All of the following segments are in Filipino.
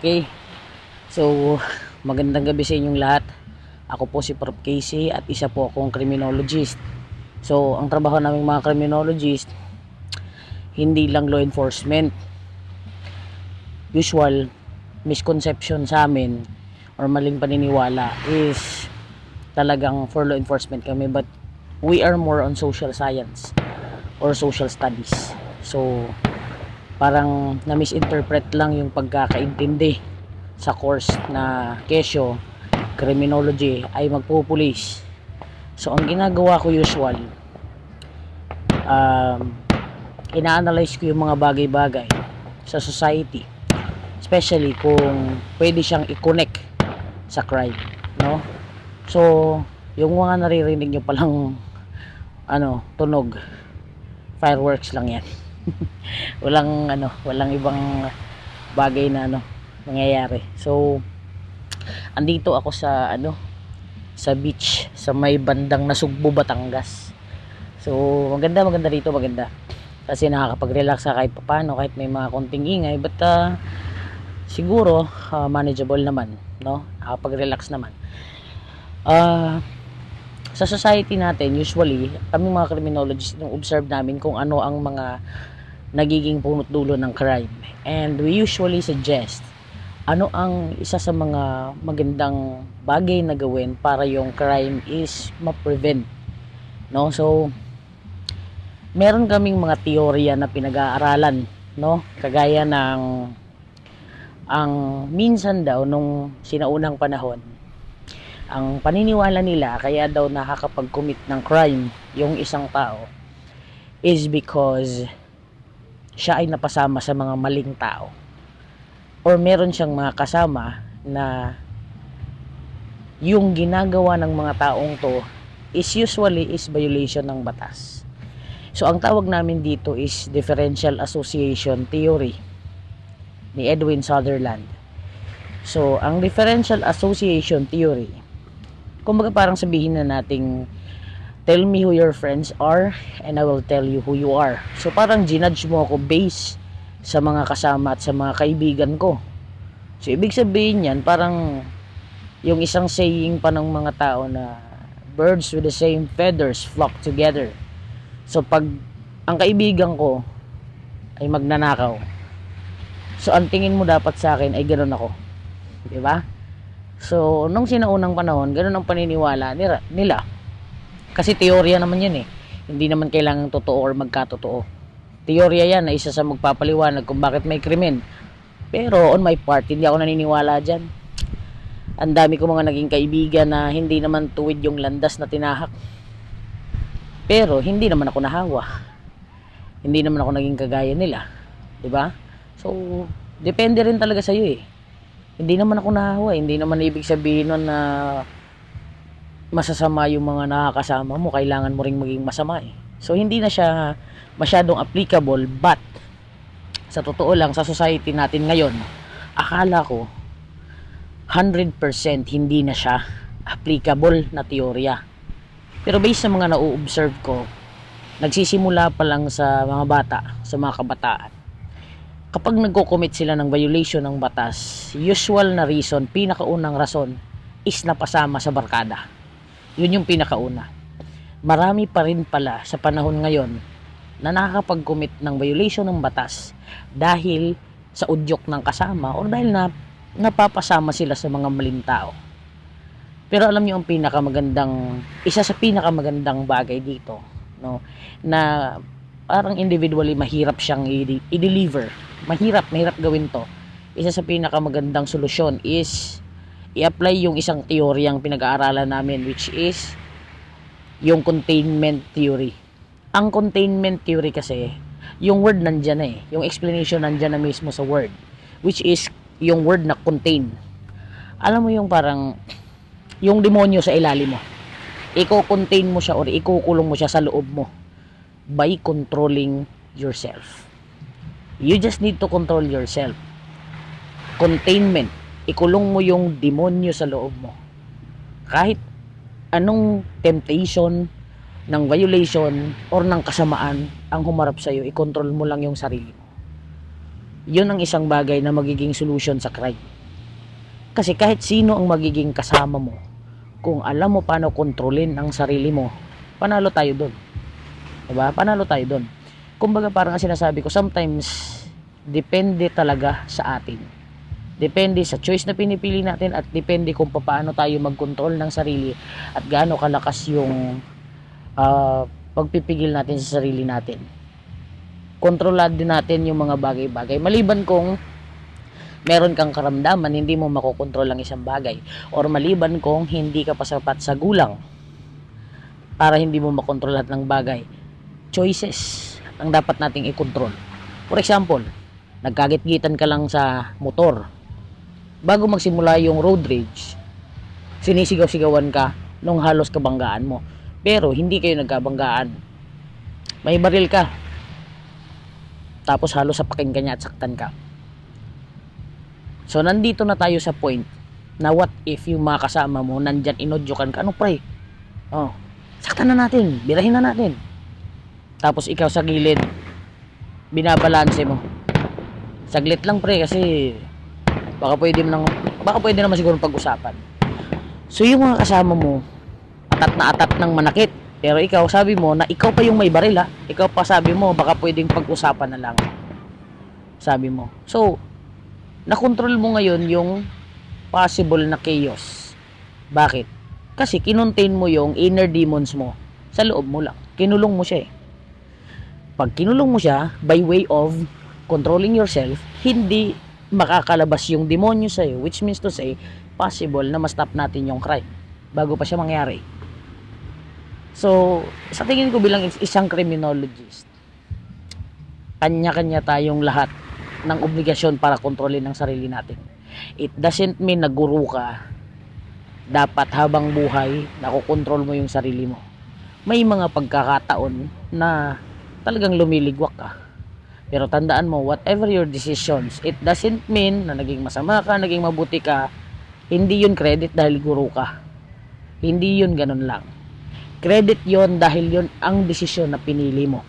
Okay, so magandang gabi sa inyong lahat. Ako po si Prof. Casey at isa po akong criminologist. So ang trabaho naming mga criminologist, hindi lang law enforcement. Usual misconception sa amin or maling paniniwala is talagang for law enforcement kami, but we are more on social science or social studies. So parang na-misinterpret lang yung pagkakaintindi sa course na kesyo criminology ay magpupulis. So ang ginagawa ko usual, ina-analyze ko yung mga bagay-bagay sa society, especially kung pwede siyang i-connect sa crime, no? So yung mga naririnig nyo palang tunog, fireworks lang yan. walang ibang bagay na nangyayari. So andito ako sa beach sa may bandang Nasugbu, Batangas. So maganda dito, maganda kasi nakakapag-relax ka kahit papaano, kahit may mga konting ingay, but siguro manageable naman, no? Nakakapag-relax naman. Sa society natin, usually kami mga criminologists, observe namin kung ano ang mga nagiging punot dulo ng crime, and we usually suggest ano ang isa sa mga magandang bagay na gawin para yung crime is ma-prevent, no? So meron kaming mga teorya na pinag-aaralan, no? Kagaya ng ang minsan daw nung sinaunang panahon, ang paniniwala nila kaya daw nakakapag-commit ng crime yung isang tao is because siya ay napasama sa mga maling tao, or meron siyang mga kasama na yung ginagawa ng mga taong to is usually is violation ng batas. So ang tawag namin dito is differential association theory ni Edwin Sutherland. So ang differential association theory, kumbaga parang sabihin na nating tell me who your friends are and I will tell you who you are. So parang ginudge mo ako based sa mga kasama at sa mga kaibigan ko. So ibig sabihin yan, parang yung isang saying pa ng mga tao na birds with the same feathers flock together. So pag ang kaibigan ko ay magnanakaw, so ang tingin mo dapat sa akin ay ganoon ako, di ba? So nung sinaunang panahon, ganoon ang paniniwala nila. Kasi teorya naman yan eh. Hindi naman kailangang totoo or magkatotoo. Teorya yan na isa sa magpapaliwanag kung bakit may krimen. Pero on my part, hindi ako naniniwala dyan. Ang dami ko mga naging kaibigan na hindi naman tuwid yung landas na tinahak. Pero hindi naman ako nahawa. Hindi naman ako naging kagaya nila. Diba? So, depende rin talaga sa'yo eh. Hindi naman ako nahawa. Hindi naman ibig sabihin nun na masasama yung mga nakakasama mo, kailangan mo ring maging masama eh. So hindi na siya masyadong applicable, but sa totoo lang, sa society natin ngayon, akala ko 100% hindi na siya applicable na teorya. Pero based sa mga na-observe ko, nagsisimula pa lang sa mga bata, sa mga kabataan, kapag nagko-commit sila ng violation ng batas, usual na reason, pinakaunang rason is napasama sa barkada. Yun yung pinakauna. Marami pa rin pala sa panahon ngayon na nakakapag-commit ng violation ng batas dahil sa udyok ng kasama o dahil na napapasama sila sa mga maling tao. Pero alam niyo ang isa sa pinakamagandang bagay dito, no, na parang individually mahirap siyang i-deliver. Mahirap gawin to. Isa sa pinakamagandang solusyon is i-apply yung isang teoryang pinag-aaralan namin, which is yung containment theory. Ang containment theory kasi, yung word nandyan na eh. Yung explanation nandyan na mismo sa word, which is yung word na contain. Alam mo yung parang yung demonyo sa ilalim mo, i-contain mo siya or ikukulong mo siya sa loob mo by controlling yourself. You just need to control yourself. Containment, ikulong mo yung demonyo sa loob mo. Kahit anong temptation ng violation or ng kasamaan ang humarap sa'yo, i-control mo lang yung sarili mo. yun ang isang bagay na magiging solution sa crime. Kasi kahit sino ang magiging kasama mo, kung alam mo paano kontrolin ang sarili mo, panalo tayo doon. Diba? Panalo tayo doon. Kumbaga parang sinasabi ko, sometimes depende talaga sa atin. Depende sa choice na pinipili natin at depende kung paano tayo mag-control ng sarili at gaano kalakas yung pagpipigil natin sa sarili natin. Kontrolado din natin yung mga bagay-bagay. Maliban kung meron kang karamdaman, hindi mo makokontrol ang isang bagay. Or maliban kung hindi ka pa sapat sa gulang para hindi mo makontrol lahat ng bagay. Choices ang dapat nating i-control. For example, nagkagit-gitan ka lang sa motor. Bago magsimula yung road rage, sinisigaw-sigawan ka nung halos kabanggaan mo. Pero hindi kayo nagkabanggaan. May baril ka. Tapos halos sapakin ka niya at saktan ka. So, nandito na tayo sa point na what if yung mga kasama mo nandyan inodyokan ka, ano pre? Oh, saktan na natin, birahin na natin. Tapos ikaw sa gilid, binabalanse mo. Saglit lang pre kasi baka pwede naman siguro pag-usapan. So, yung mga kasama mo, atat na atat ng manakit. Pero ikaw, sabi mo na ikaw pa yung may baril ha. Ikaw pa sabi mo, baka pwedeng pag-usapan na lang. Sabi mo. So, nakontrol mo ngayon yung possible na chaos. Bakit? Kasi kinontain mo yung inner demons mo sa loob mo lang. Kinulong mo siya eh. Pag kinulong mo siya, by way of controlling yourself, hindi makakalabas yung demonyo sa'yo, which means to say, possible na ma-stop natin yung crime bago pa siya mangyari. So, sa tingin ko bilang isang criminologist, kanya-kanya tayong lahat ng obligasyon para kontrolin ang sarili natin. It doesn't mean na guru ka. Dapat habang buhay, nakokontrol mo yung sarili mo. May mga pagkakataon na talagang lumiligwak ka. Pero tandaan mo, whatever your decisions, it doesn't mean na naging masama ka, naging mabuti ka. Hindi yun credit dahil guru ka. Hindi yun ganun lang. Credit yon dahil yon ang desisyon na pinili mo.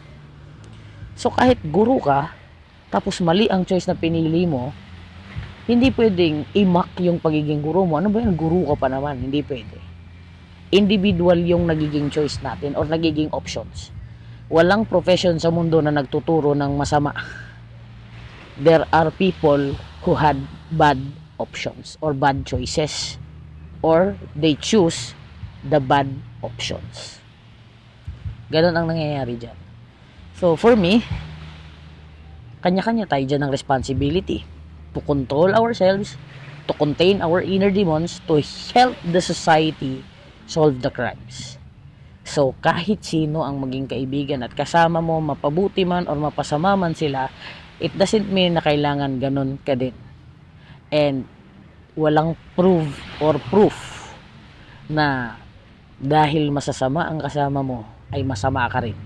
So kahit guru ka, tapos mali ang choice na pinili mo, hindi pwedeng i-mock yung pagiging guru mo. Ano ba yan? Guru ka pa naman. Hindi pwede. Individual yung nagiging choice natin or nagiging options. Walang profession sa mundo na nagtuturo ng masama. There are people who had bad options or bad choices, or they choose the bad options. Ganon ang nangyayari dyan. So for me, kanya-kanya tayo dyan ng responsibility to control ourselves, to contain our inner demons, to help the society solve the crimes. So kahit sino ang maging kaibigan at kasama mo, mapabuti man or mapasama man sila, it doesn't mean na kailangan ganon ka din. And walang proof na dahil masasama ang kasama mo ay masama ka rin.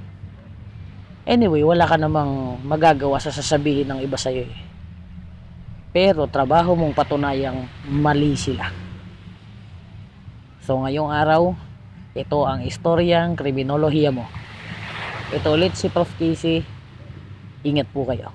Anyway, wala ka namang magagawa sa sasabihin ng iba sa'yo eh. Pero trabaho mong patunayang mali sila. So ngayong araw, ito ang istoryang kriminolohiya mo. Ito ulit si Prof. Casey. Ingat po kayo.